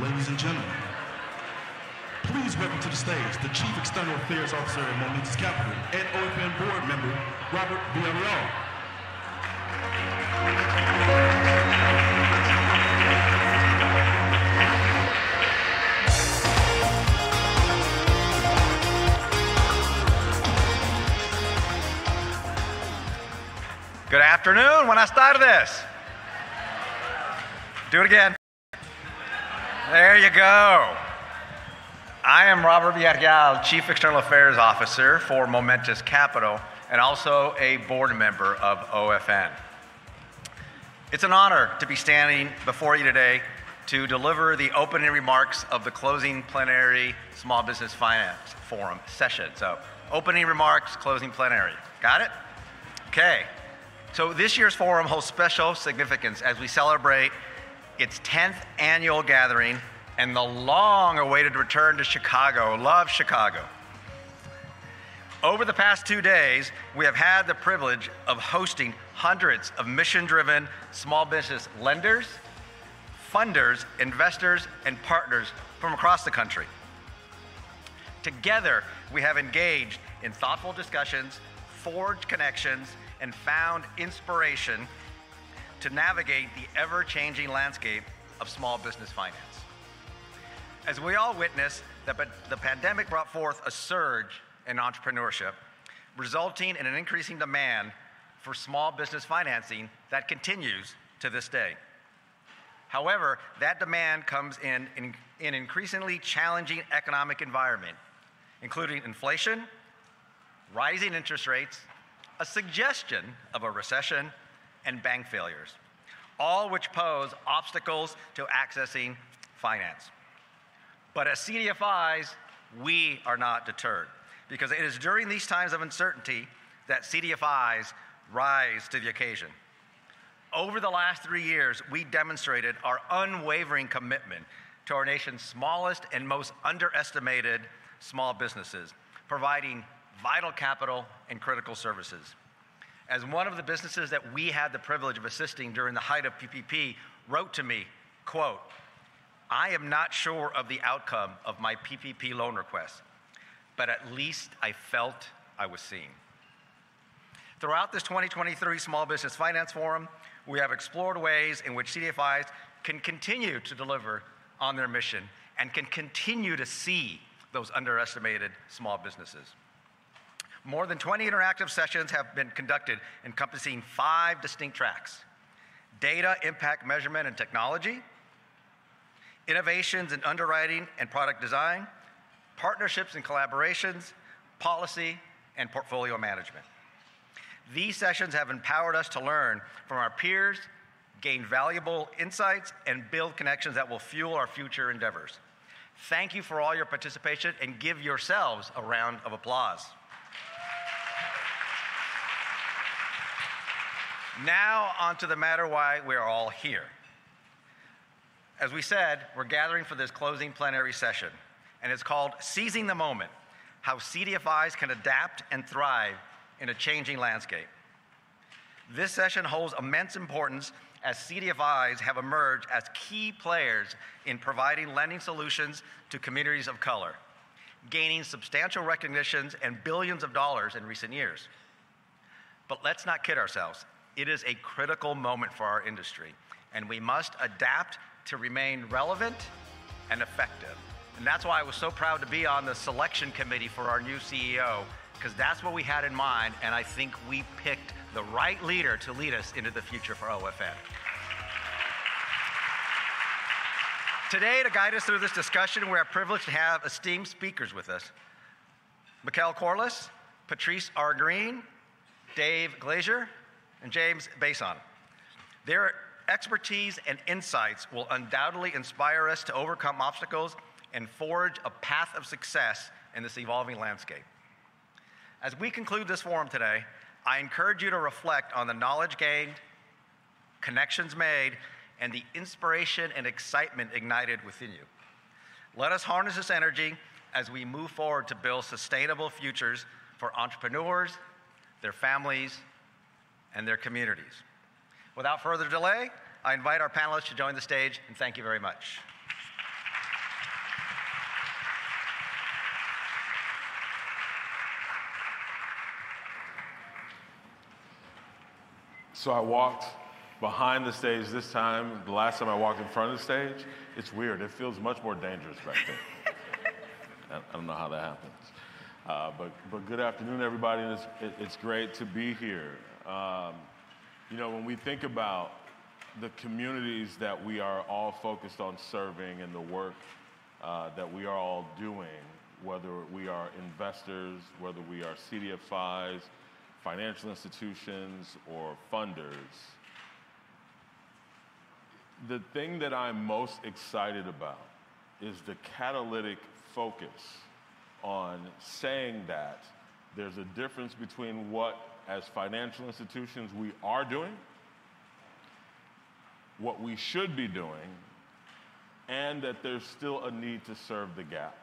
Ladies and gentlemen, please welcome to the stage the Chief External Affairs Officer at Momentous Capital and OFN Board Member, Robert Villarreal. Good afternoon, buenas tardes. Do it again. There you go. I am Robert Villarreal, Chief External Affairs Officer for Momentous Capital and also a board member of OFN. It's an honor to be standing before you today to deliver the opening remarks of the closing plenary Small Business Finance Forum session. So, opening remarks, closing plenary. Got it? Okay. So this year's forum holds special significance as we celebrate its 10th annual gathering and the long-awaited return to Chicago. Love Chicago. Over the past 2 days, we have had the privilege of hosting hundreds of mission-driven small business lenders, funders, investors, and partners from across the country. Together, we have engaged in thoughtful discussions, forged connections, and found inspiration to navigate the ever-changing landscape of small business finance. As we all witness, the pandemic brought forth a surge in entrepreneurship, resulting in an increasing demand for small business financing that continues to this day. However, that demand comes in an increasingly challenging economic environment, including inflation, rising interest rates, a suggestion of a recession, and bank failures, all which pose obstacles to accessing finance. But at CDFIs, we are not deterred, because it is during these times of uncertainty that CDFIs rise to the occasion. Over the last 3 years, we demonstrated our unwavering commitment to our nation's smallest and most underestimated small businesses, providing vital capital and critical services. As one of the businesses that we had the privilege of assisting during the height of PPP wrote to me, quote, "I am not sure of the outcome of my PPP loan request, but at least I felt I was seen." Throughout this 2023 Small Business Finance Forum, we have explored ways in which CDFIs can continue to deliver on their mission and can continue to see those underestimated small businesses. More than 20 interactive sessions have been conducted encompassing 5 distinct tracks: data, impact measurement and technology, innovations in underwriting and product design, partnerships and collaborations, policy, and portfolio management. These sessions have empowered us to learn from our peers, gain valuable insights, and build connections that will fuel our future endeavors. Thank you for all your participation, and give yourselves a round of applause. Now, on to the matter why we are all here. As we said, we're gathering for this closing plenary session, and it's called Seizing the Moment: How CDFIs Can Adapt and Thrive in a Changing Landscape. This session holds immense importance as CDFIs have emerged as key players in providing lending solutions to communities of color, gaining substantial recognitions and billions of dollars in recent years. But let's not kid ourselves. It is a critical moment for our industry, and we must adapt to remain relevant and effective. And that's why I was so proud to be on the selection committee for our new CEO, because that's what we had in mind, and I think we picked the right leader to lead us into the future for OFN. Today, to guide us through this discussion, we are privileged to have esteemed speakers with us: Mikkel Corliss, Patrice R. Green, Dave Glazier, and James Bason. Their expertise and insights will undoubtedly inspire us to overcome obstacles and forge a path of success in this evolving landscape. As we conclude this forum today, I encourage you to reflect on the knowledge gained, connections made, and the inspiration and excitement ignited within you. Let us harness this energy as we move forward to build sustainable futures for entrepreneurs, their families, and their communities. Without further delay, I invite our panelists to join the stage, and thank you very much. So I walked behind the stage this time. The last time I walked in front of the stage, it's weird. It feels much more dangerous back there. I don't know how that happens. But good afternoon, everybody. And it's great to be here. You know, when we think about the communities that we are all focused on serving and the work that we are all doing, whether we are investors, whether we are CDFIs, financial institutions, or funders, the thing that I'm most excited about is the catalytic focus on saying that there's a difference between what, as financial institutions, we are doing, what we should be doing, and that there's still a need to serve the gap.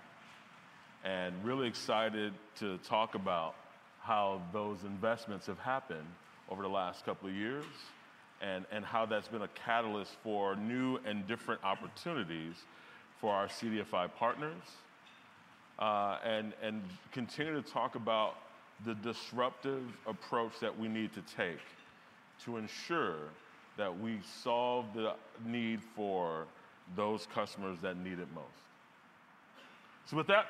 And really excited to talk about how those investments have happened over the last couple of years and how that's been a catalyst for new and different opportunities for our CDFI partners, and continue to talk about the disruptive approach that we need to take to ensure that we solve the need for those customers that need it most. So with that,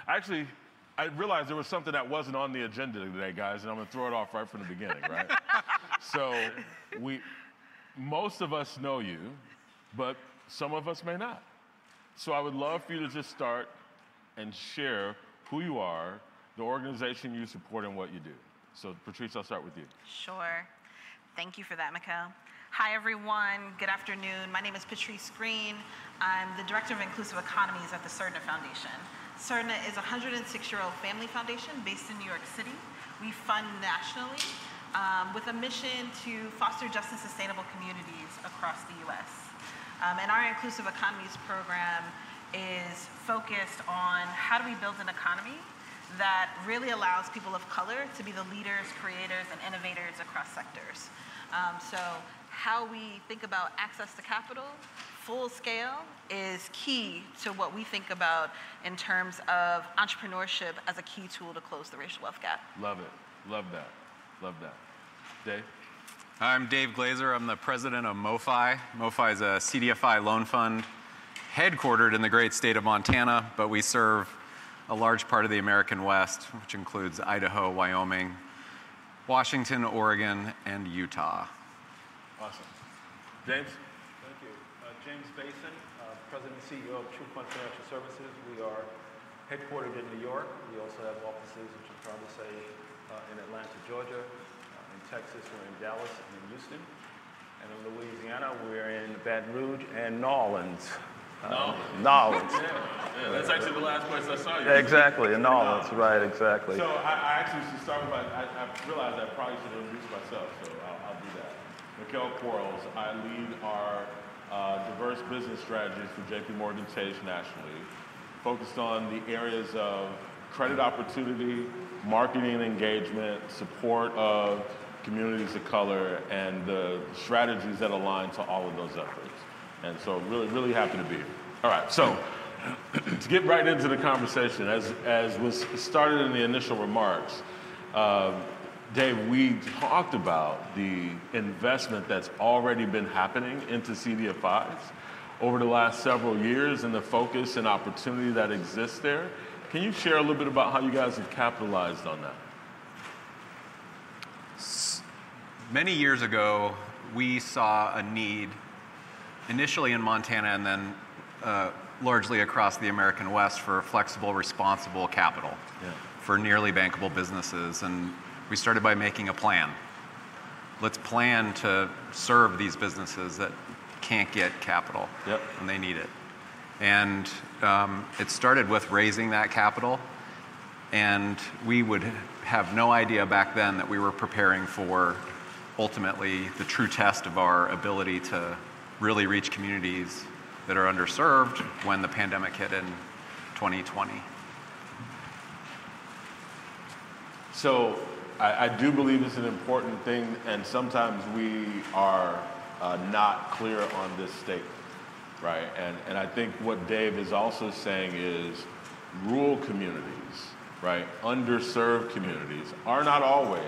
actually, I realized there was something that wasn't on the agenda today, guys, and I'm gonna throw it off right from the beginning, right? So most of us know you, but some of us may not. So I would love for you to just start and share who you are, the organization you support, and what you do. So Patrice, I'll start with you. Sure. Thank you for that, Mikhail. Hi, everyone. Good afternoon. My name is Patrice Green. I'm the Director of Inclusive Economies at the CERNA Foundation. CERNA is a 106-year-old family foundation based in New York City. We fund nationally with a mission to foster just and sustainable communities across the U.S. And our Inclusive Economies program is focused on how do we build an economy that really allows people of color to be the leaders, creators, and innovators across sectors. So how we think about access to capital, full scale, is key to what we think about in terms of entrepreneurship as a key tool to close the racial wealth gap. Love it. Love that. Love that. Dave? I'm Dave Glazer. I'm the president of MoFi. MoFi is a CDFI loan fund headquartered in the great state of Montana, but we serve a large part of the American West, which includes Idaho, Wyoming, Washington, Oregon, and Utah. Awesome. James? Thank you. James Basin, President and CEO of True Fund Financial Services. We are headquartered in New York. We also have offices, which you'll probably say, in Atlanta, Georgia. In Texas, we're in Dallas and in Houston. And in Louisiana, we're in Baton Rouge and New Orleans. Nolans. Yeah, that's actually the last place I saw you. Exactly, in Nolans, right, exactly. So I actually should start with, I realized I probably should introduce myself, so I'll do that. Mikhail Quarles, I lead our diverse business strategies for JP Morgan Chase nationally, focused on the areas of credit opportunity, marketing engagement, support of communities of color, and the strategies that align to all of those efforts. And so really, really happy to be here. All right, so to get right into the conversation, as was started in the initial remarks, Dave, we talked about the investment that's already been happening into CDFIs over the last several years and the focus and opportunity that exists there. Can you share a little bit about how you guys have capitalized on that? Many years ago, we saw a need, initially in Montana and then largely across the American West, for flexible, responsible capital for nearly bankable businesses. And we started by making a plan. Let's plan to serve these businesses that can't get capital when they need it. And it started with raising that capital. And we would have no idea back then that we were preparing for ultimately the true test of our ability to really reach communities that are underserved when the pandemic hit in 2020. So I do believe it's an important thing, and sometimes we are not clear on this statement, right? And I think what Dave is also saying is rural communities, right, underserved communities, are not always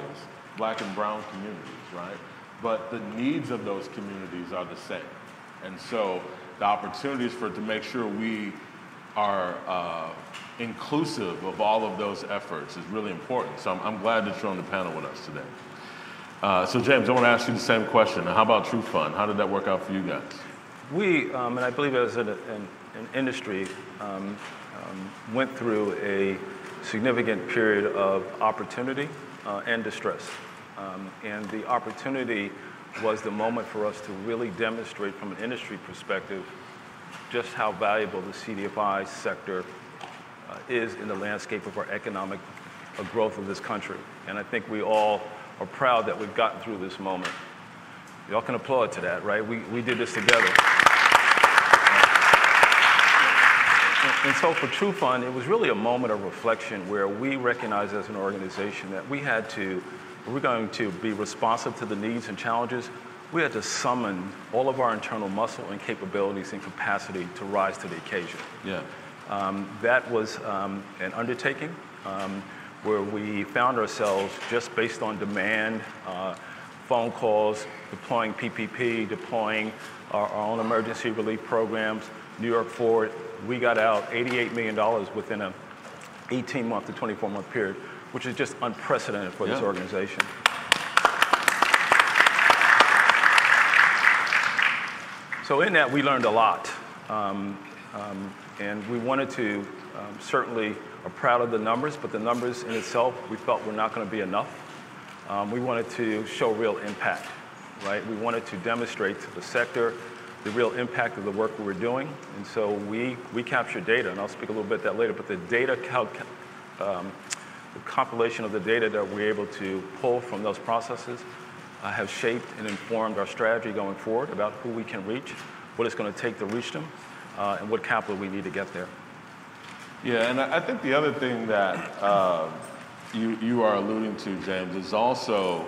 Black and brown communities, right? But the needs of those communities are the same. And so the opportunities to make sure we are inclusive of all of those efforts is really important. So I'm glad that you're on the panel with us today. So James, I want to ask you the same question. How about True Fund? How did that work out for you guys? We, and I believe as an industry, went through a significant period of opportunity and distress. And the opportunity was the moment for us to really demonstrate from an industry perspective just how valuable the CDFI sector is in the landscape of our economic growth of this country. And I think we all are proud that we've gotten through this moment. Y'all can applaud to that, right? We did this together. And so for True Fund, it was really a moment of reflection where we recognized as an organization that we had to, if we're going to be responsive to the needs and challenges, we had to summon all of our internal muscle and capabilities and capacity to rise to the occasion. Yeah. That was an undertaking where we found ourselves just based on demand, phone calls, deploying PPP, deploying our own emergency relief programs, New York Forward. We got out $88 million within an 18-month to 24-month period, which is just unprecedented for this organization. So in that, we learned a lot. And we wanted to, certainly are proud of the numbers, but the numbers in itself, we felt were not going to be enough. We wanted to show real impact, right? We wanted to demonstrate to the sector the real impact of the work we were doing. And so we captured data, and I'll speak a little bit that later, but the data, the compilation of the data that we're able to pull from those processes have shaped and informed our strategy going forward about who we can reach, what it's going to take to reach them, and what capital we need to get there. Yeah, and I think the other thing that you are alluding to, James, is also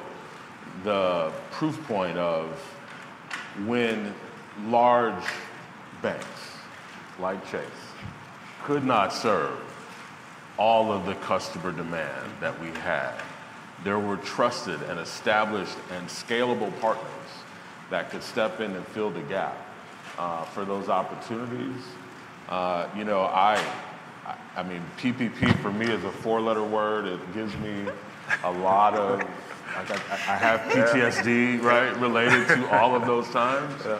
the proof point of when large banks like Chase could not serve all of the customer demand that we had. There were trusted and established and scalable partners that could step in and fill the gap for those opportunities. You know, I mean, PPP for me is a four-letter word. It gives me a lot of, I have PTSD, right, related to all of those times. Yeah.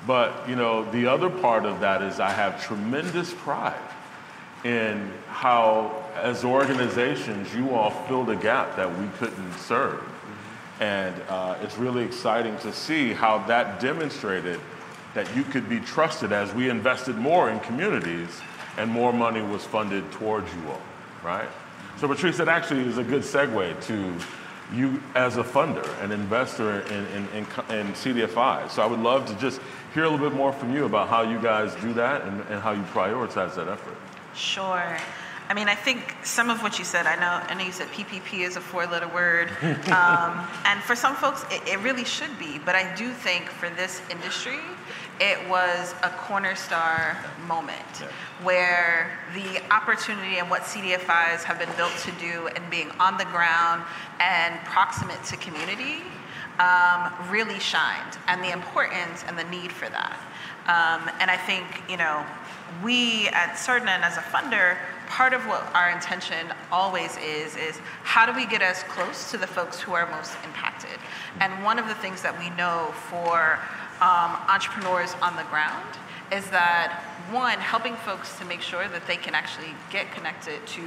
But, you know, the other part of that is I have tremendous pride in how, as organizations, you all filled a gap that we couldn't serve. Mm-hmm. And it's really exciting to see how that demonstrated that you could be trusted as we invested more in communities and more money was funded towards you all, right? So Patrice, that actually is a good segue to you as a funder, an investor in CDFIs. So I would love to just hear a little bit more from you about how you guys do that and how you prioritize that effort. Sure. I mean, I think some of what you said, I know you said PPP is a four-letter word, and for some folks, it really should be, but I do think for this industry, it was a cornerstar moment where the opportunity and what CDFIs have been built to do and being on the ground and proximate to community really shined, and the importance and the need for that. And I think, you know, we at Cernan as a funder, part of what our intention always is how do we get as close to the folks who are most impacted? And one of the things that we know for entrepreneurs on the ground is that, one, helping folks to make sure that they can actually get connected to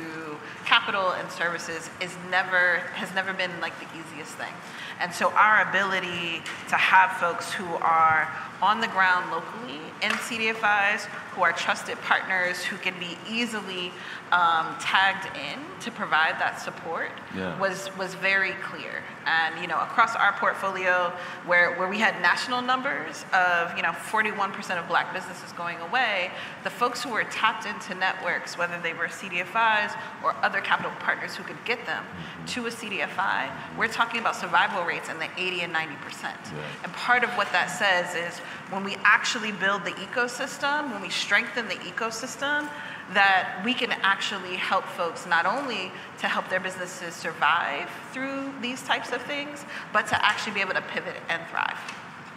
capital and services has never been like the easiest thing. And so our ability to have folks who are on the ground locally in CDFIs, who are trusted partners, who can be easily tagged in to provide that support was very clear. And, you know, across our portfolio, where we had national numbers of, you know, 41% of Black businesses business is going away, the folks who were tapped into networks, whether they were CDFIs or other capital partners who could get them to a CDFI, we're talking about survival rates in the 80 and 90%. And part of what that says is when we actually build the ecosystem, when we strengthen the ecosystem, that we can actually help folks not only to help their businesses survive through these types of things, but to actually be able to pivot and thrive.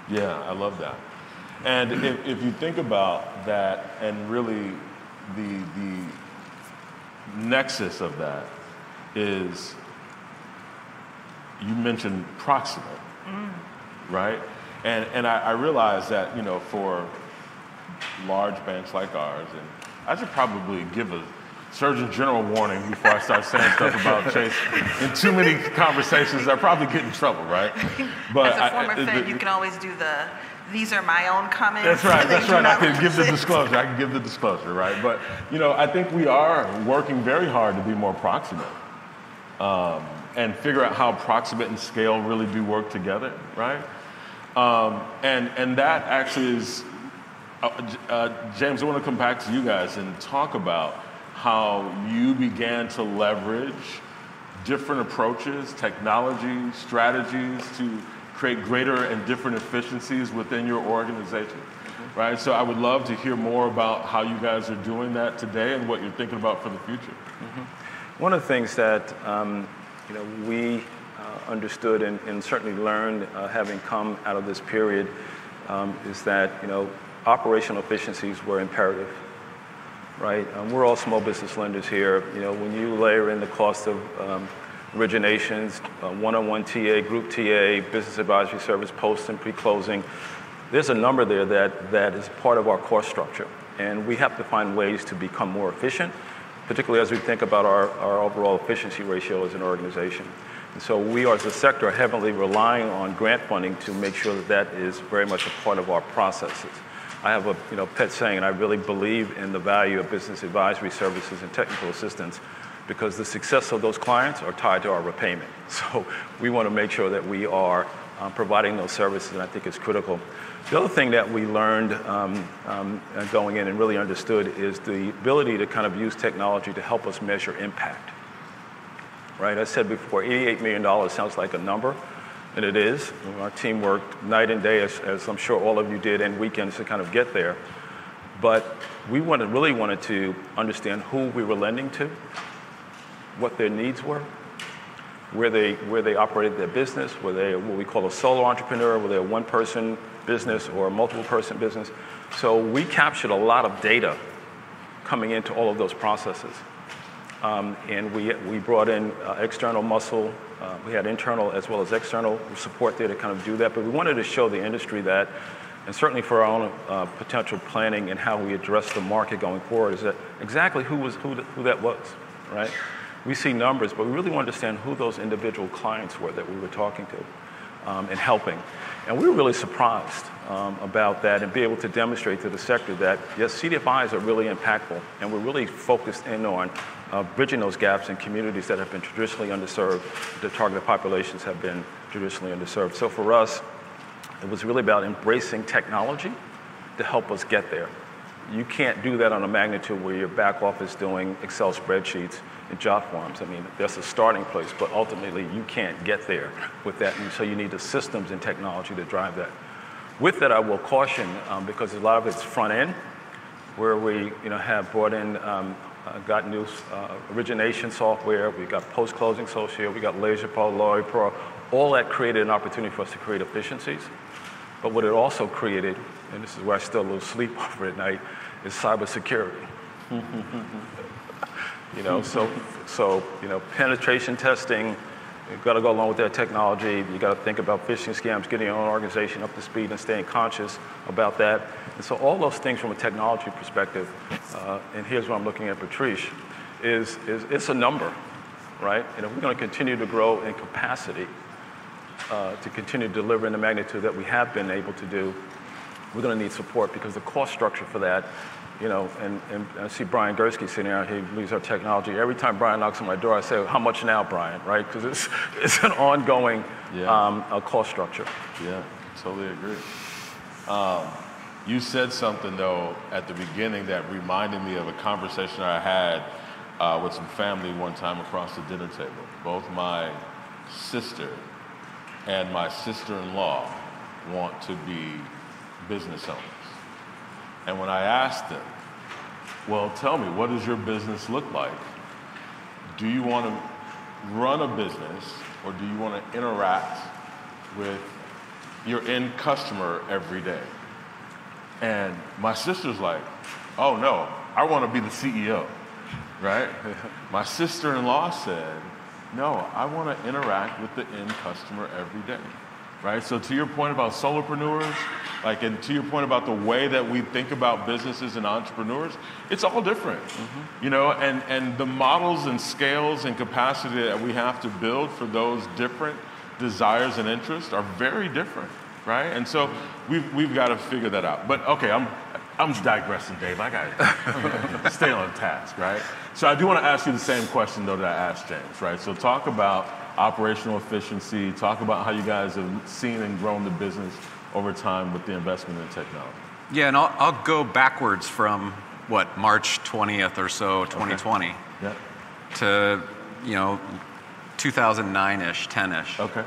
Yeah, I love that. And if you think about that, and really the nexus of that is, you mentioned proximate, right? And I realize that, for large banks like ours, and I should probably give a Surgeon General warning before I start saying stuff about Chase. In too many conversations, I probably get in trouble, right? But as a former Fed, you can always do these are my own comments. That's right, I can give the disclosure, right? But, I think we are working very hard to be more proximate and figure out how proximate and scale really do work together, right? And that actually is, James, I want to come back to you guys and talk about how you began to leverage different approaches, technologies, strategies to create greater and different efficiencies within your organization, right? So I would love to hear more about how you guys are doing that today and what you're thinking about for the future. One of the things that we understood and certainly learned having come out of this period is that operational efficiencies were imperative, right? We're all small business lenders here. When you layer in the cost of originations, one-on-one TA, group TA, business advisory service, post and pre-closing, there's a number there that is part of our cost structure. And we have to find ways to become more efficient, particularly as we think about our overall efficiency ratio as an organization. And so we as a sector are heavily relying on grant funding to make sure that is very much a part of our processes. I have a pet saying, and I really believe in the value of business advisory services and technical assistance because the success of those clients are tied to our repayment. So we want to make sure that we are providing those services, and I think it's critical. The other thing that we learned going in and really understood is the ability to kind of use technology to help us measure impact. Right? I said before, $88 million sounds like a number, and it is. Our team worked night and day, as I'm sure all of you did, and weekends to kind of get there. But we really wanted to understand who we were lending to, what their needs were, where they operated their business, were they what we call a solo entrepreneur, were they a one-person business or a multiple-person business. So we captured a lot of data coming into all of those processes. And we brought in external muscle. We had internal as well as external support there to kind of do that. But we wanted to show the industry that, and certainly for our own potential planning and how we address the market going forward, is that exactly who that was, right? We see numbers, but we really want to understand who those individual clients were that we were talking to and helping. And we were really surprised about that and be able to demonstrate to the sector that, yes, CDFIs are really impactful, and we're really focused in on bridging those gaps in communities that have been traditionally underserved. The targeted populations have been traditionally underserved. So for us, it was really about embracing technology to help us get there. You can't do that on a magnitude where your back office doing Excel spreadsheets and job forms. I mean, that's a starting place, but ultimately you can't get there with that, and so you need the systems and technology to drive that. With that, I will caution, because a lot of it's front end, where we have brought in, got new origination software, we got post-closing software, we got LaserPro, Lawyer Pro, all that created an opportunity for us to create efficiencies. But what it also created, and this is where I still lose sleep over at night, is cybersecurity. So penetration testing, you've got to go along with that technology. You got to think about phishing scams, getting your own organization up to speed and staying conscious about that. And so all those things from a technology perspective, and here's where I'm looking at Patrice, is it's a number, right? And if we're going to continue to grow in capacity, to continue to deliver in the magnitude that we have been able to do, we're going to need support because the cost structure for that, and I see Brian Gursky sitting out here, he leads our technology. Every time Brian knocks on my door, I say, how much now, Brian, right? Because it's an ongoing cost structure. Yeah, totally agree. You said something, though, at the beginning that reminded me of a conversation I had with some family one time across the dinner table. Both my sister and my sister-in-law want to be business owners. And when I asked them, well, tell me, what does your business look like? Do you want to run a business, or do you want to interact with your end customer every day? And my sister's like, oh no, I want to be the CEO, right? My sister-in-law said, no, I want to interact with the end customer every day, right? So to your point about solopreneurs, and to your point about the way that we think about businesses and entrepreneurs, it's all different, and the models and scales and capacity that we have to build for those different desires and interests are very different, right? And so we've got to figure that out. But okay, I'm digressing, Dave. I got to stay on task, right? So I do want to ask you the same question, though, that I asked James, right? So talk about operational efficiency, talk about how you guys have seen and grown the business over time with the investment in technology. Yeah, and I'll go backwards from, March 20th or so, 2020, Okay. Yeah. to, 2009-ish, 10-ish. Okay.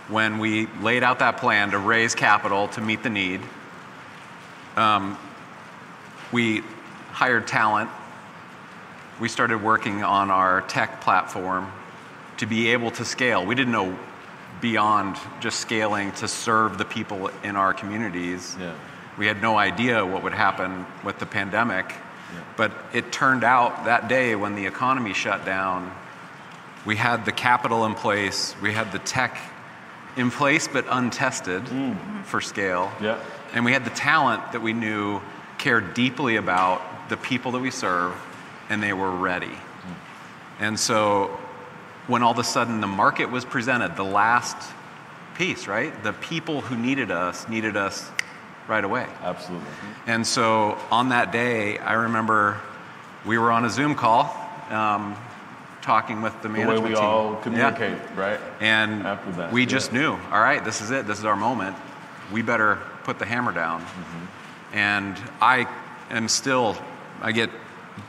When we laid out that plan to raise capital to meet the need. We hired talent. We started working on our tech platform to be able to scale. We didn't know beyond just scaling to serve the people in our communities. Yeah. We had no idea what would happen with the pandemic. Yeah. But it turned out that day when the economy shut down, we had the capital in place, we had the tech in place but untested for scale. Yeah. And we had the talent that we knew cared deeply about the people that we serve, and they were ready. And so when all of a sudden the market was presented, the last piece, right? The people who needed us right away. Absolutely. And so on that day, I remember we were on a Zoom call talking with the management team. The way we all communicate, right? And after that, we just knew, all right, this is it. This is our moment. We better put the hammer down. And I get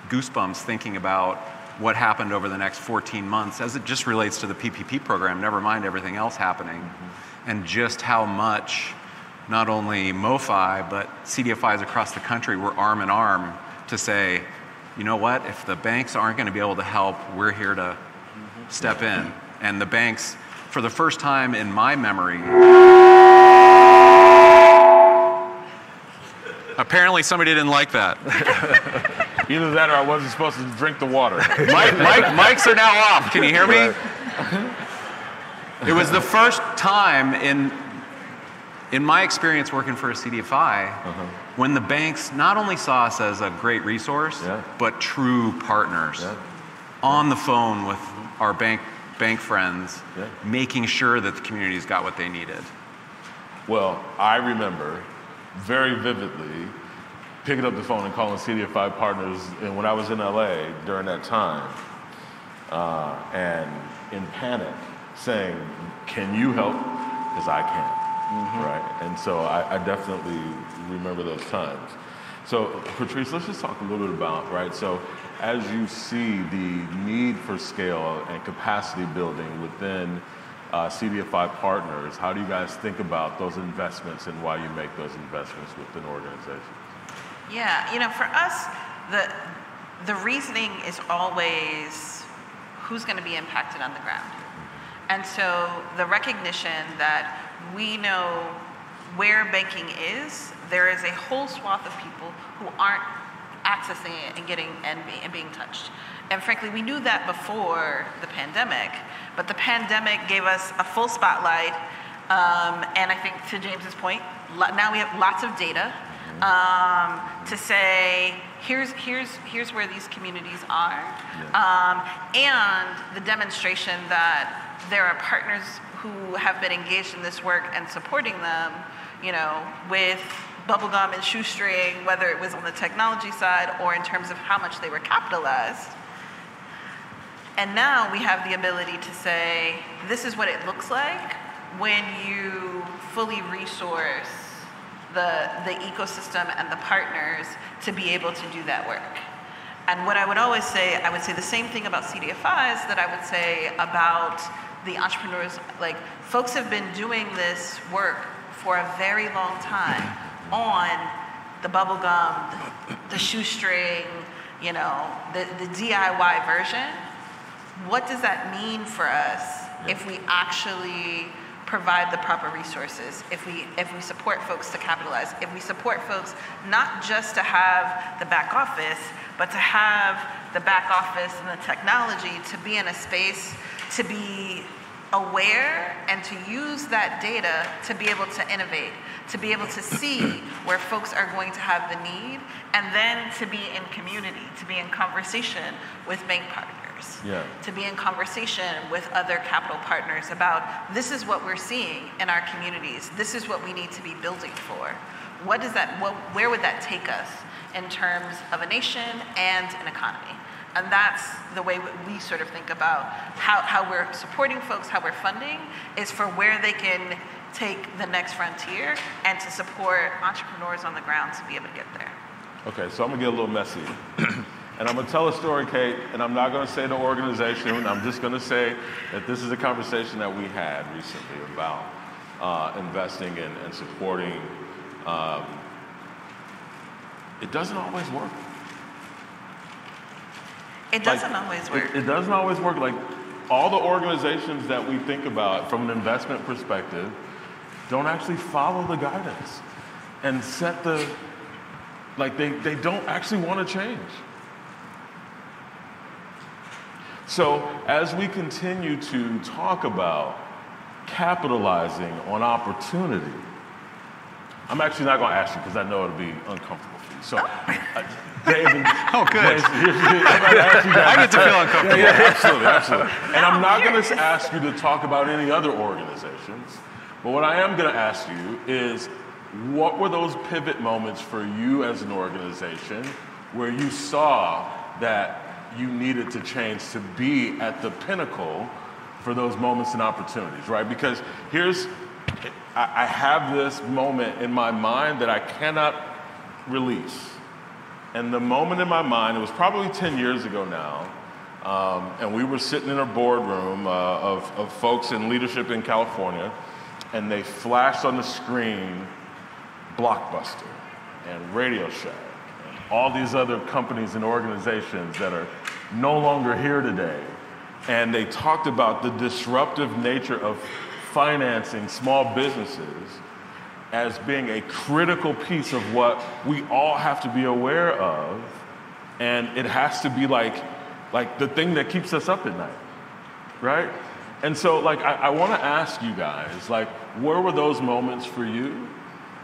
goosebumps thinking about what happened over the next 14 months as it just relates to the PPP program, never mind everything else happening, and just how much not only MoFi, but CDFIs across the country were arm in arm to say, you know what, if the banks aren't going to be able to help, we're here to step in. And the banks, for the first time in my memory, apparently somebody didn't like that. Either that or I wasn't supposed to drink the water. Mics are now off. Can you hear me? Right. It was the first time in my experience working for a CDFI when the banks not only saw us as a great resource, but true partners on the phone with our bank friends, making sure that the communities got what they needed. Well, I remember very vividly picking up the phone and calling CDFI partners, and when I was in LA during that time, and in panic saying, can you help? Because I can't, right? And so I definitely remember those times. So Patrice, let's just talk a little bit about, right? So as you see the need for scale and capacity building within CDFI partners, how do you guys think about those investments and why you make those investments within organizations? Yeah, for us, the reasoning is always who's going to be impacted on the ground. And so the recognition that we know where banking is, there is a whole swath of people who aren't accessing it and being touched. And frankly, we knew that before the pandemic, but the pandemic gave us a full spotlight. And I think to James's point, now we have lots of data to say, here's where these communities are. And the demonstration that there are partners who have been engaged in this work and supporting them, with bubblegum and shoestring, whether it was on the technology side or in terms of how much they were capitalized. And now we have the ability to say, this is what it looks like when you fully resource the ecosystem and the partners to be able to do that work. And what I would always say, I would say the same thing about CDFIs that I would say about the entrepreneurs. Like, folks have been doing this work for a very long time on the bubble gum, the shoestring, you know, the DIY version. What does that mean for us if we actually provide the proper resources, if we support folks to capitalize, if we support folks not just to have the back office, but to have the back office and the technology to be in a space to be aware and to use that data to be able to innovate, to be able to see where folks are going to have the need, and then to be in community, to be in conversation with bank partners. To be in conversation with other capital partners about, this is what we're seeing in our communities. This is what we need to be building for. Where would that take us in terms of a nation and an economy? And that's the way we sort of think about how we're supporting folks, how we're funding, is for where they can take the next frontier and to support entrepreneurs on the ground to be able to get there. Okay, so I'm gonna get a little messy. And I'm gonna tell a story, Kate, and I'm not gonna say the organization, I'm just gonna say that this is a conversation that we had recently about investing in and supporting. It doesn't always work. It doesn't always work. It doesn't always work. Like, all the organizations that we think about from an investment perspective don't actually follow the guidance and set the, like, they don't actually want to change. So as we continue to talk about capitalizing on opportunity, I'm actually not going to ask you because I know it'll be uncomfortable for you. So, David. Oh, good. I get to feel uncomfortable. Yeah, absolutely. And I'm not going to ask you to talk about any other organizations, but what I am going to ask you is, what were those pivot moments for you as an organization where you saw that you needed to change to be at the pinnacle for those moments and opportunities, right? Because I have this moment in my mind that I cannot release. And the moment in my mind, it was probably 10 years ago now, and we were sitting in a boardroom of folks in leadership in California, and they flashed on the screen Blockbuster and Radio Shack and all these other companies and organizations that are no longer here today. And they talked about the disruptive nature of financing small businesses as being a critical piece of what we all have to be aware of, and it has to be like the thing that keeps us up at night, right? And so, like, I want to ask you guys, like, where were those moments for you?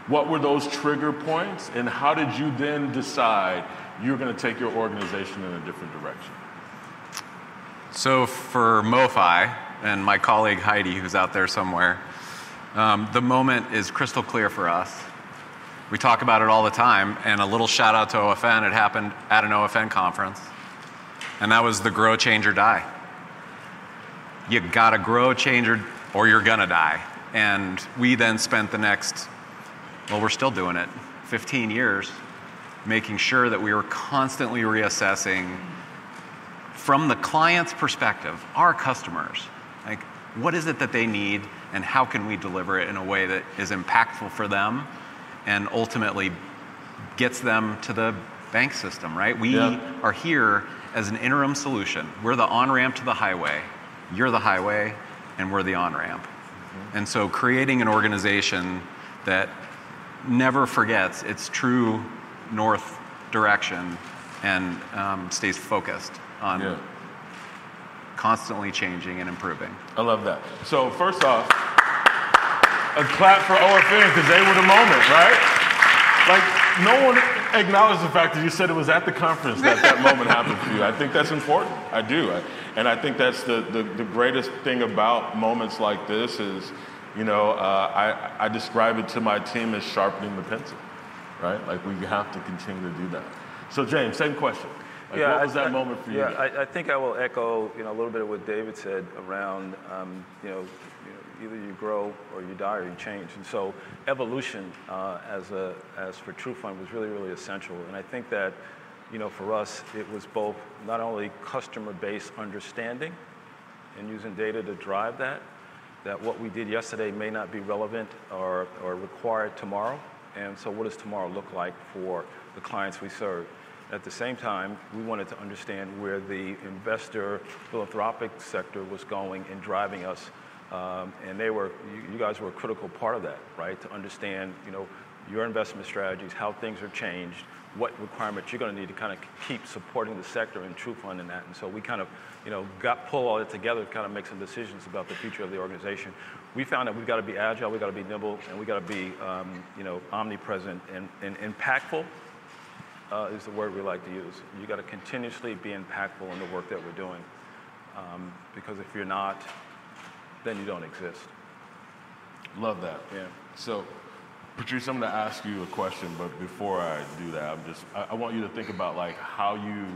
What were those trigger points, and how did you then decide you're going to take your organization in a different direction? So for MoFi, and my colleague Heidi, who's out there somewhere, the moment is crystal clear for us. We talk about it all the time, and a little shout out to OFN. It happened at an OFN conference, and that was the grow, change, or die. You gotta grow, change, or you're gonna die. And we then spent the next, well, we're still doing it, 15 years, making sure that we were constantly reassessing from the client's perspective, our customers, like, what is it that they need, and how can we deliver it in a way that is impactful for them and ultimately gets them to the bank system, right? We are here as an interim solution. We're the on-ramp to the highway. You're the highway, and we're the on-ramp. And so creating an organization that never forgets its true north direction and stays focused on constantly changing and improving. I love that. So first off, a clap for OFN, because they were the moment, right? Like, no one acknowledged the fact that you said it was at the conference that that moment happened for you. I think that's important. I do. And I think that's the greatest thing about moments like this is, you know, I describe it to my team as sharpening the pencil, right? Like, we have to continue to do that. So James, same question. Like, what was that moment for you? Yeah, I think I will echo, you know, a little bit of what David said around, you know, either you grow or you die or you change. And so evolution as for TrueFund was really, really essential. And I think that, for us, it was both not only customer-based understanding and using data to drive that what we did yesterday may not be relevant or required tomorrow. And so what does tomorrow look like for the clients we serve? At the same time, we wanted to understand where the investor philanthropic sector was going and driving us. And you guys were a critical part of that, right? To understand, your investment strategies, how things have changed, what requirements you're going to need to kind of keep supporting the sector and TrueFund in that. And so we kind of, pull all that together to kind of make some decisions about the future of the organization. We found that we've got to be agile, we've got to be nimble, and we've got to be, omnipresent and impactful. Is the word we like to use. You got to continuously be impactful in the work that we're doing, because if you're not, then you don't exist. Love that. Yeah. So, Patrice, I'm going to ask you a question, but before I do that, I want you to think about like how you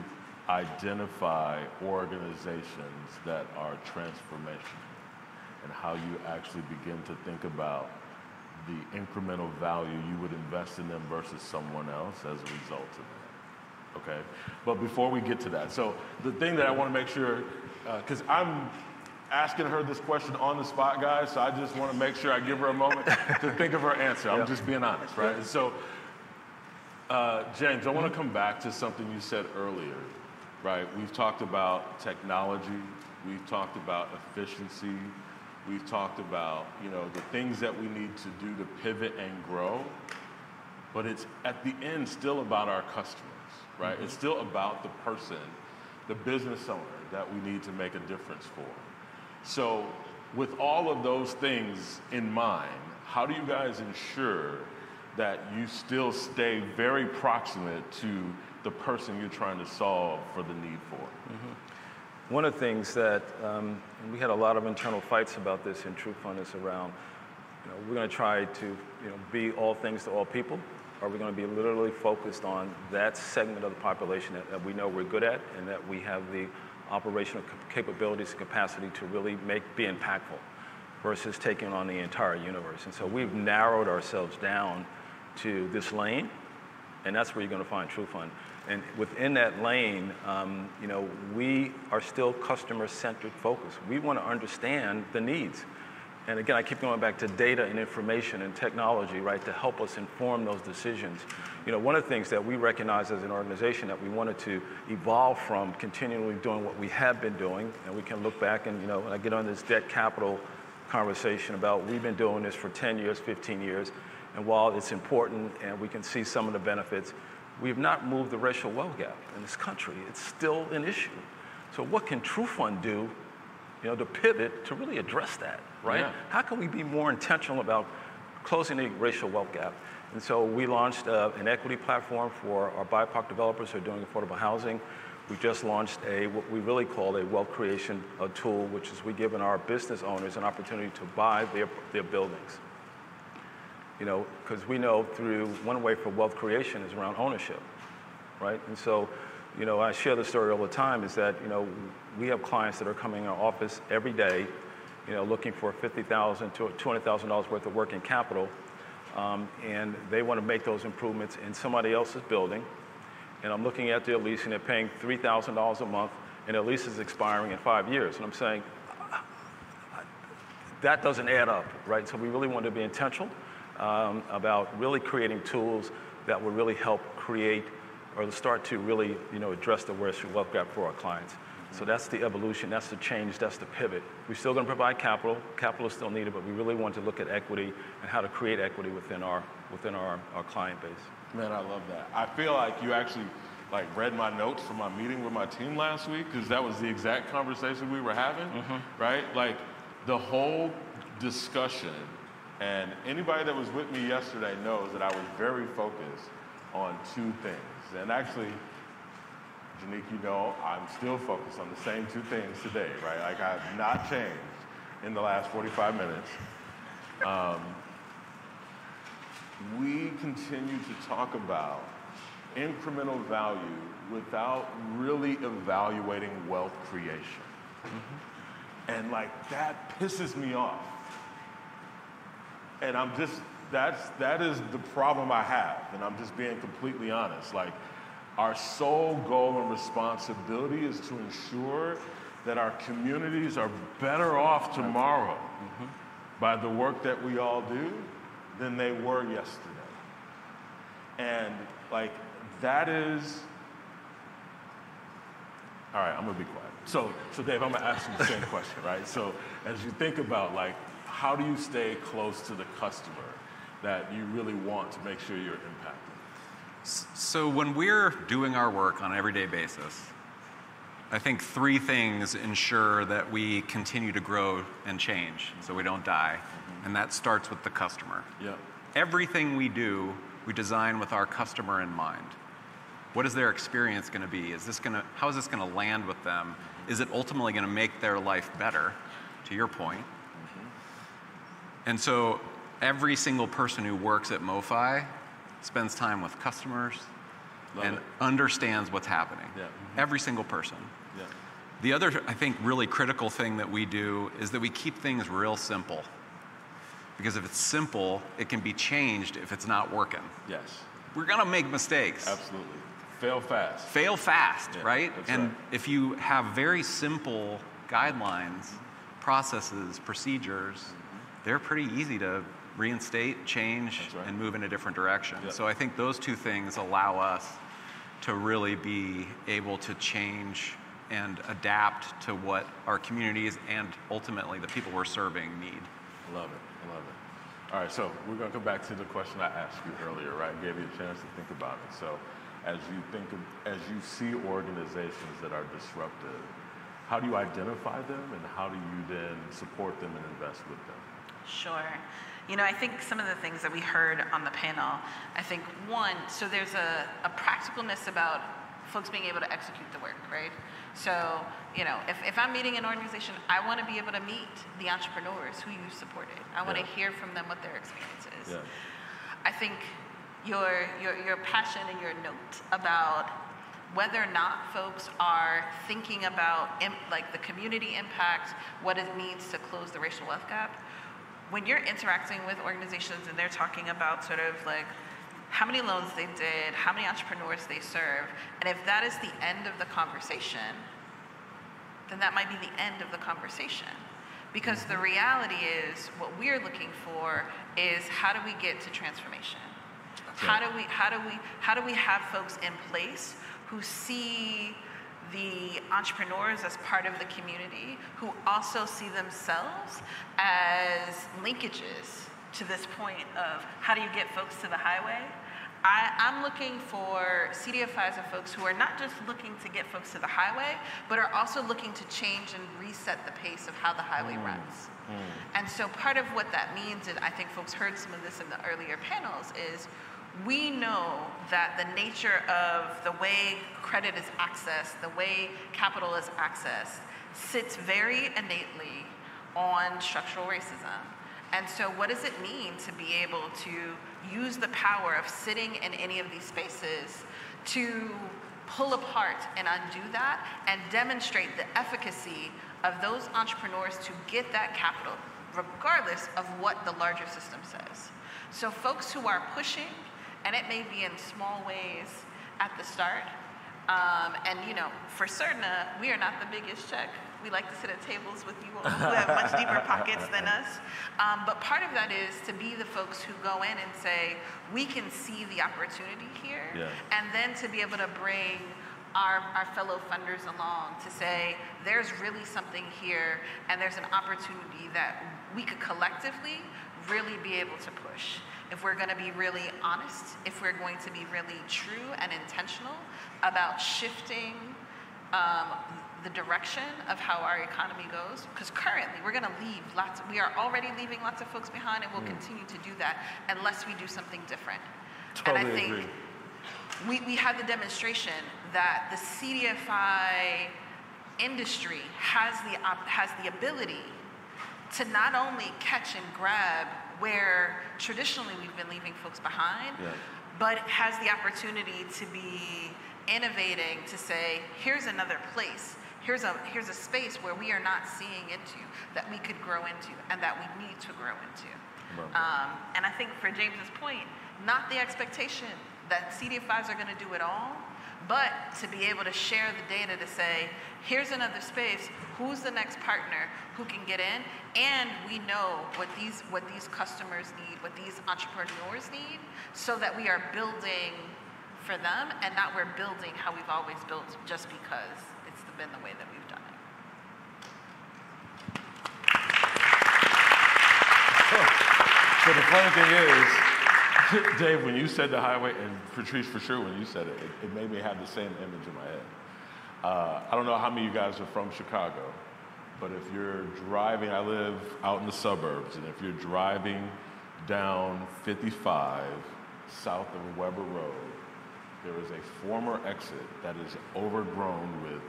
identify organizations that are transformational, and how you actually begin to think about the incremental value you would invest in them versus someone else as a result of that, okay? But before we get to that, so the thing that I want to make sure, because I'm asking her this question on the spot, guys, so I just want to make sure I give her a moment to think of her answer. I'm just being honest, right? And so, James, I want to come back to something you said earlier, right? We've talked about technology, we've talked about efficiency, we've talked about, the things that we need to do to pivot and grow, but it's at the end still about our customers, right? It's still about the person, the business owner that we need to make a difference for. So with all of those things in mind, how do you guys ensure that you still stay very proximate to the person you're trying to solve for the need for? One of the things that, and we had a lot of internal fights about this in TrueFund, is around, we're going to try to, be all things to all people. Are we going to be literally focused on that segment of the population that we know we're good at and that we have the operational capabilities and capacity to really be impactful, versus taking on the entire universe? And so we've narrowed ourselves down to this lane, and that's where you're going to find TrueFund. And within that lane, we are still customer-centric focused. We want to understand the needs. And again, I keep going back to data and information and technology, right, to help us inform those decisions. One of the things that we recognize as an organization that we wanted to evolve from continually doing what we have been doing, and we can look back and, when I get on this debt capital conversation about we've been doing this for 10 years, 15 years, and while it's important and we can see some of the benefits, we've not moved the racial wealth gap in this country. It's still an issue. So what can TrueFund do, to pivot to really address that, right? Yeah. How can we be more intentional about closing the racial wealth gap? And so we launched an equity platform for our BIPOC developers who are doing affordable housing. We just launched what we really call a wealth creation tool, which is we've given our business owners an opportunity to buy their buildings. Because we know through one way for wealth creation is around ownership, right? And so, I share the story all the time is that, we have clients that are coming in our office every day, looking for $50,000 to $200,000 worth of working capital, and they want to make those improvements in somebody else's building. And I'm looking at their lease, and they're paying $3,000 a month, and their lease is expiring in 5 years. And I'm saying, that doesn't add up, right? So we really want to be intentional about really creating tools that will really help create or start to really, address the racial wealth gap for our clients. So that's the evolution, that's the change, that's the pivot. We're still going to provide capital. Capital is still needed, but we really want to look at equity and how to create equity within our client base. Man, I love that. I feel like you actually read my notes from my meeting with my team last week, because that was the exact conversation we were having, right? Like the whole discussion, and anybody that was with me yesterday knows that I was very focused on two things. And actually, Janique, I'm still focused on the same two things today, right? Like I have not changed in the last 45 minutes. We continue to talk about incremental value without really evaluating wealth creation. And that pisses me off, And that is the problem I have, and I'm just being completely honest. Like, our sole goal and responsibility is to ensure that our communities are better off tomorrow by the work that we all do than they were yesterday. And like, that is, all right, I'm gonna be quiet. So Dave, I'm gonna ask you the same question, right? So as you think about, like, how do you stay close to the customer that you really want to make sure you're impacting? So when we're doing our work on an everyday basis, I think 3 things ensure that we continue to grow and change so we don't die. And that starts with the customer. Yeah. Everything we do, we design with our customer in mind. What is their experience going to be? How is this going to land with them? Is it ultimately going to make their life better, to your point? And so every single person who works at MoFi spends time with customers and understands what's happening. Yeah. Every single person. Yeah. The other, I think, really critical thing that we do is that we keep things real simple. Because if it's simple, it can be changed if it's not working. Yes. We're gonna make mistakes. Absolutely. Fail fast. Fail fast, Yeah, right? that's And right. if you have very simple guidelines, processes, procedures, they're pretty easy to reinstate, change, That's right. and move in a different direction. Yeah. So I think those 2 things allow us to really be able to change and adapt to what our communities and ultimately the people we're serving need. I love it. I love it. All right, so we're going to come back to the question I asked you earlier, right? I gave you a chance to think about it. So as you see organizations that are disruptive, how do you identify them, and how do you then support them and invest with them? Sure. You know, I think some of the things that we heard on the panel, I think one, so there's a practicalness about folks being able to execute the work, right? So, you know, if I'm meeting an organization, I want to be able to meet the entrepreneurs who you supported. I want to hear from them what their experience is. Yeah. I think your passion and your note about whether or not folks are thinking about like the community impact, what it means to close the racial wealth gap. When you're interacting with organizations and they're talking about sort of like how many loans they did, how many entrepreneurs they serve, and if that is the end of the conversation, then that might be the end of the conversation. Because the reality is, what we're looking for is, how do we get to transformation? How do we have folks in place who see the entrepreneurs as part of the community, who also see themselves as linkages to this point of how do you get folks to the highway? I'm looking for CDFIs of folks who are not just looking to get folks to the highway, but are also looking to change and reset the pace of how the highway runs. And so part of what that means, and I think folks heard some of this in the earlier panels, is we know that the nature of the way credit is accessed, the way capital is accessed, sits very innately on structural racism. And so what does it mean to be able to use the power of sitting in any of these spaces to pull apart and undo that and demonstrate the efficacy of those entrepreneurs to get that capital, regardless of what the larger system says. So folks who are pushing, and it may be in small ways at the start, and you know, for Cerna, we are not the biggest check. We like to sit at tables with you all who have much deeper pockets than us. But part of that is to be the folks who go in and say, we can see the opportunity here, and then to be able to bring our fellow funders along to say, there's really something here, and there's an opportunity that we could collectively really be able to push. If we're going to be really honest, if we're going to be really true and intentional about shifting the direction of how our economy goes, because currently we're going to leave we are already leaving lots of folks behind, and we'll continue to do that unless we do something different. Totally and I think agree. we have the demonstration that the CDFI industry has the ability to not only catch and grab where traditionally we've been leaving folks behind, but has the opportunity to be innovating, to say, here's another place, here's a space where we are not seeing into, that we could grow into, and that we need to grow into. And I think for James's point, not the expectation that CDFIs are going to do it all, but to be able to share the data to say, here's another space, who's the next partner who can get in, and we know what these customers need, what these entrepreneurs need, so that we are building for them, and not we're building how we've always built just because it's been the way that we've done it. So the funny thing is, Dave, when you said the highway, and Patrice for sure when you said it, it made me have the same image in my head. I don't know how many of you guys are from Chicago, but if you're driving, I live out in the suburbs, and if you're driving down 55 south of Weber Road, there is a former exit that is overgrown with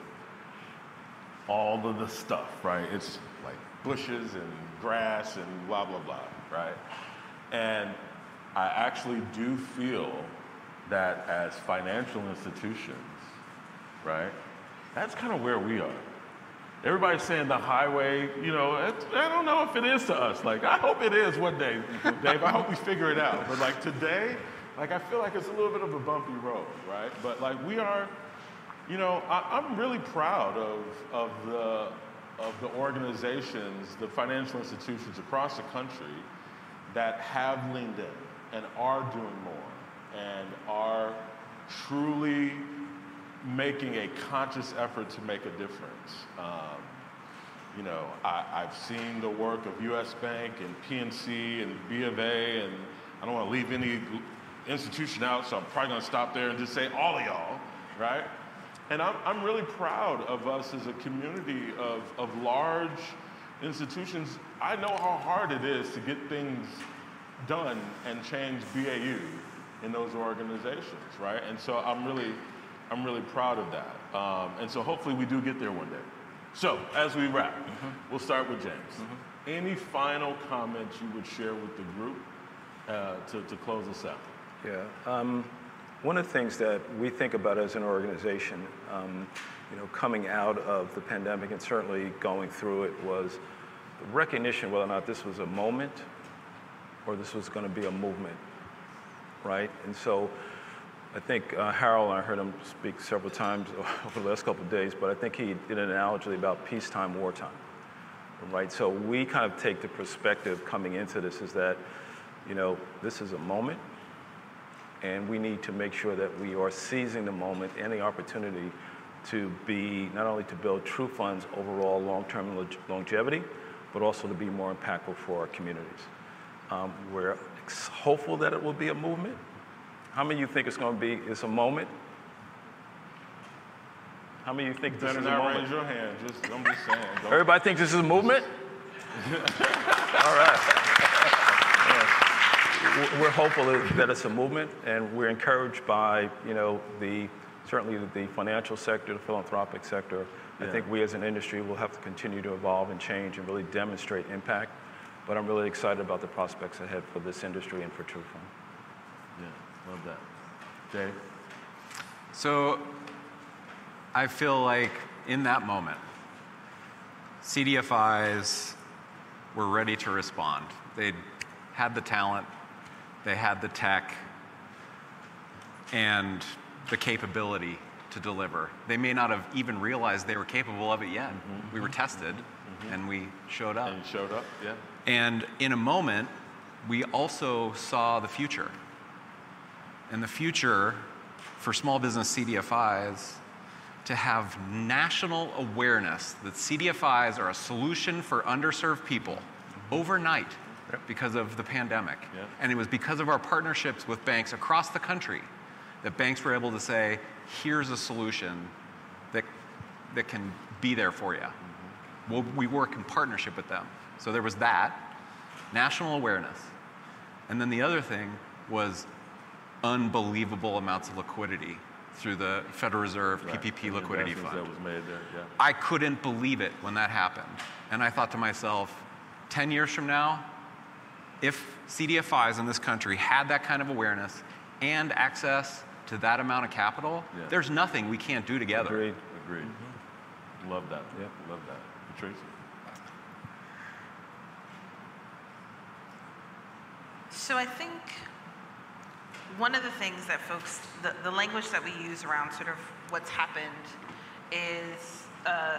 all of the stuff, right? It's like bushes and grass and blah, blah, blah, right? And I actually do feel that as financial institutions, right, that's kind of where we are. Everybody's saying the highway, you know, I don't know if it is to us. Like, I hope it is one day, Dave. I hope we figure it out. But like today, like I feel like it's a little bit of a bumpy road, right? But like we are, you know, I'm really proud of the organizations, the financial institutions across the country that have leaned in and are doing more and are truly making a conscious effort to make a difference. You know, I've seen the work of US Bank and PNC and B of A, and I don't want to leave any institution out, so I'm probably going to stop there and just say all of y'all, right? And I'm really proud of us as a community of large institutions. I know how hard it is to get things done and change BAU in those organizations, right? And so I'm really proud of that. And so hopefully we do get there one day. So as we wrap, we'll start with James. Any final comments you would share with the group to close us out? Yeah. One of the things that we think about as an organization, you know, coming out of the pandemic and certainly going through it, was the recognition whether or not this was a moment or this was going to be a movement, right? And so I think Harold, I heard him speak several times over the last couple of days, but I think he did an analogy about peacetime, wartime, right? So we kind of take the perspective coming into this is that, you know, this is a moment, and we need to make sure that we are seizing the moment and the opportunity to be, not only to build true funds overall long-term longevity, but also to be more impactful for our communities. We're hopeful that it will be a movement. How many of you think it's going to be, it's a moment? How many of you think this is a moment? Raise your hand, I'm just saying. Everybody thinks this is a movement? All right. We're hopeful that it's a movement, and we're encouraged by, you know, certainly the financial sector, the philanthropic sector. I think we as an industry will have to continue to evolve and change and really demonstrate impact. But I'm really excited about the prospects ahead for this industry and for TrueFund. Yeah, love that. Jay? So I feel like in that moment, CDFIs were ready to respond. They had the talent, they had the tech, and the capability to deliver. They may not have even realized they were capable of it yet. We were tested, and we showed up. And you showed up, yeah. And in a moment, we also saw the future. And the future for small business CDFIs to have national awareness that CDFIs are a solution for underserved people overnight because of the pandemic. Yep. And it was because of our partnerships with banks across the country that banks were able to say, here's a solution that can be there for you. We work in partnership with them. So there was that, national awareness. And then the other thing was unbelievable amounts of liquidity through the Federal Reserve PPP liquidity fund. That was made there, yeah. I couldn't believe it when that happened. And I thought to myself, 10 years from now, if CDFIs in this country had that kind of awareness and access to that amount of capital, there's nothing we can't do together. Agreed. Love that. Yeah, love that. Patrice? So I think one of the things that folks, the language that we use around sort of what's happened is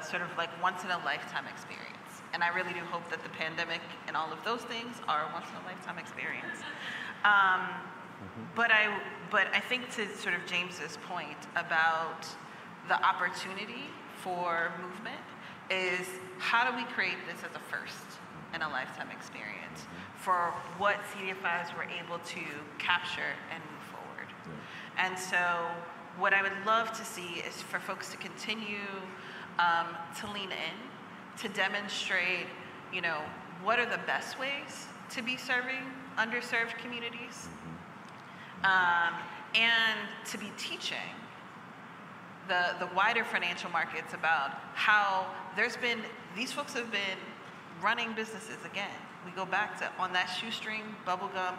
sort of like once in a lifetime experience. And I really do hope that the pandemic and all of those things are a once in a lifetime experience. But I think to sort of James's point about the opportunity for movement is how do we create this as a first in a lifetime experience for what CDFIs were able to capture and move forward. And so what I would love to see is for folks to continue to lean in, to demonstrate, you know, what are the best ways to be serving underserved communities, and to be teaching the wider financial markets about how these folks have been running businesses again. We go back to on that shoestring, bubblegum,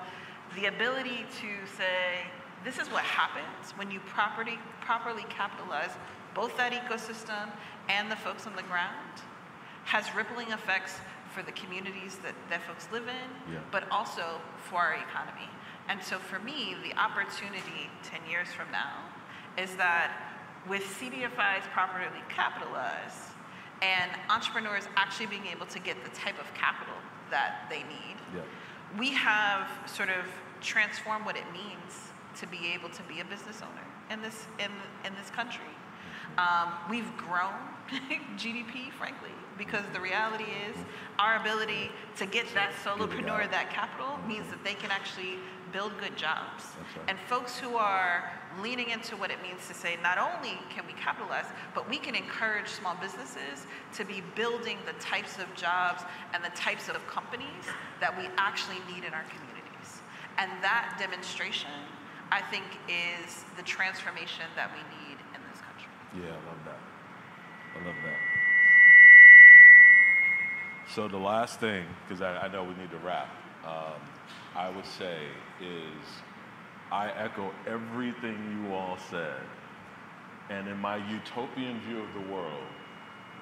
the ability to say, this is what happens when you properly capitalize both that ecosystem and the folks on the ground, has rippling effects for the communities that folks live in, but also for our economy. And so for me, the opportunity 10 years from now is that with CDFIs properly capitalized and entrepreneurs actually being able to get the type of capital that they need, we have sort of transformed what it means to be able to be a business owner in this country. We've grown GDP, frankly, because the reality is our ability to get that solopreneur that capital means that they can actually build good jobs. And folks who are leaning into what it means to say, not only can we capitalize, but we can encourage small businesses to be building the types of jobs and the types of companies that we actually need in our communities. And that demonstration, I think, is the transformation that we need in this country. Yeah, I love that. I love that. So the last thing, because I know we need to wrap, I would say is I echo everything you all said. And in my utopian view of the world,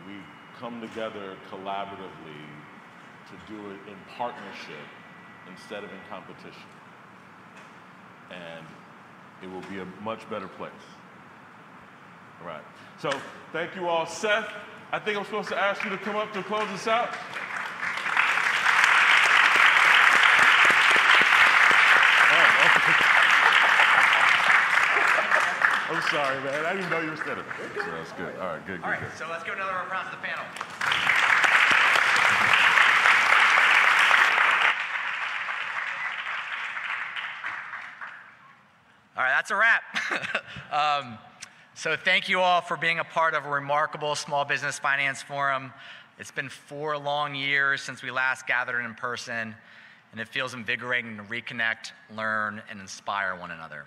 we come together collaboratively to do it in partnership instead of in competition. And it will be a much better place. All right. So thank you all. Seth, I think I'm supposed to ask you to come up to close us out. I'm sorry, man. I didn't know you were standing there. So that's good. All right, good. All right, so let's go another round to the panel. All right, that's a wrap. So thank you all for being a part of a remarkable Small Business Finance Forum. It's been 4 long years since we last gathered in person, and it feels invigorating to reconnect, learn, and inspire one another.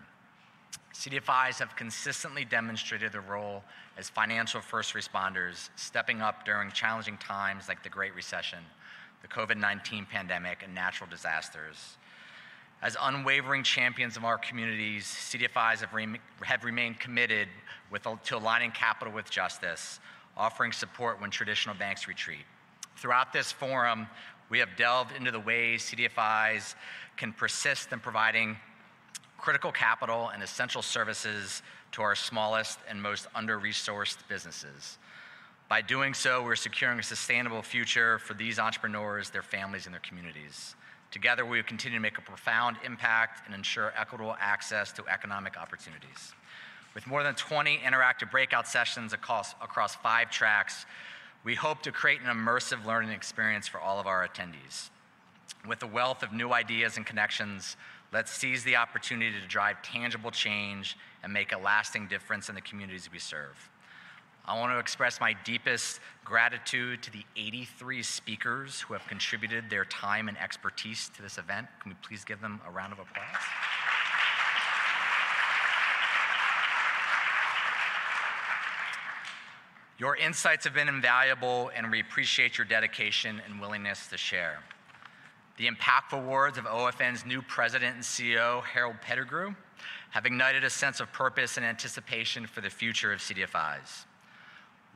CDFIs have consistently demonstrated their role as financial first responders, stepping up during challenging times like the Great Recession, the COVID-19 pandemic, and natural disasters. As unwavering champions of our communities, CDFIs have remained committed to aligning capital with justice, offering support when traditional banks retreat. Throughout this forum, we have delved into the ways CDFIs can persist in providing critical capital and essential services to our smallest and most under-resourced businesses. By doing so, we're securing a sustainable future for these entrepreneurs, their families, and their communities. Together, we will continue to make a profound impact and ensure equitable access to economic opportunities. With more than 20 interactive breakout sessions across 5 tracks, we hope to create an immersive learning experience for all of our attendees. With a wealth of new ideas and connections, let's seize the opportunity to drive tangible change and make a lasting difference in the communities we serve. I want to express my deepest gratitude to the 83 speakers who have contributed their time and expertise to this event. Can we please give them a round of applause? Your insights have been invaluable, and we appreciate your dedication and willingness to share. The impactful words of OFN's new president and CEO, Harold Pettigrew, have ignited a sense of purpose and anticipation for the future of CDFIs.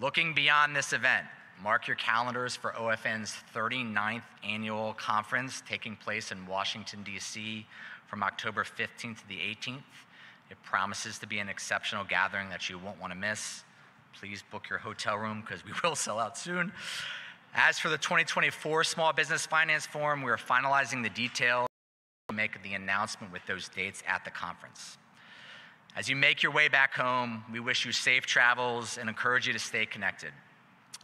Looking beyond this event, mark your calendars for OFN's 39th annual conference taking place in Washington, D.C. from October 15th to the 18th. It promises to be an exceptional gathering that you won't want to miss. Please book your hotel room because we will sell out soon. As for the 2024 Small Business Finance Forum, we are finalizing the details to make the announcement with those dates at the conference. As you make your way back home, we wish you safe travels and encourage you to stay connected.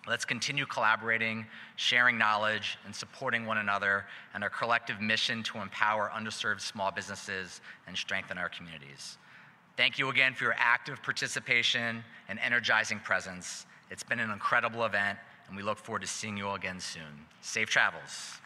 Let's continue collaborating, sharing knowledge, and supporting one another and our collective mission to empower underserved small businesses and strengthen our communities. Thank you again for your active participation and energizing presence. It's been an incredible event, and we look forward to seeing you all again soon. Safe travels.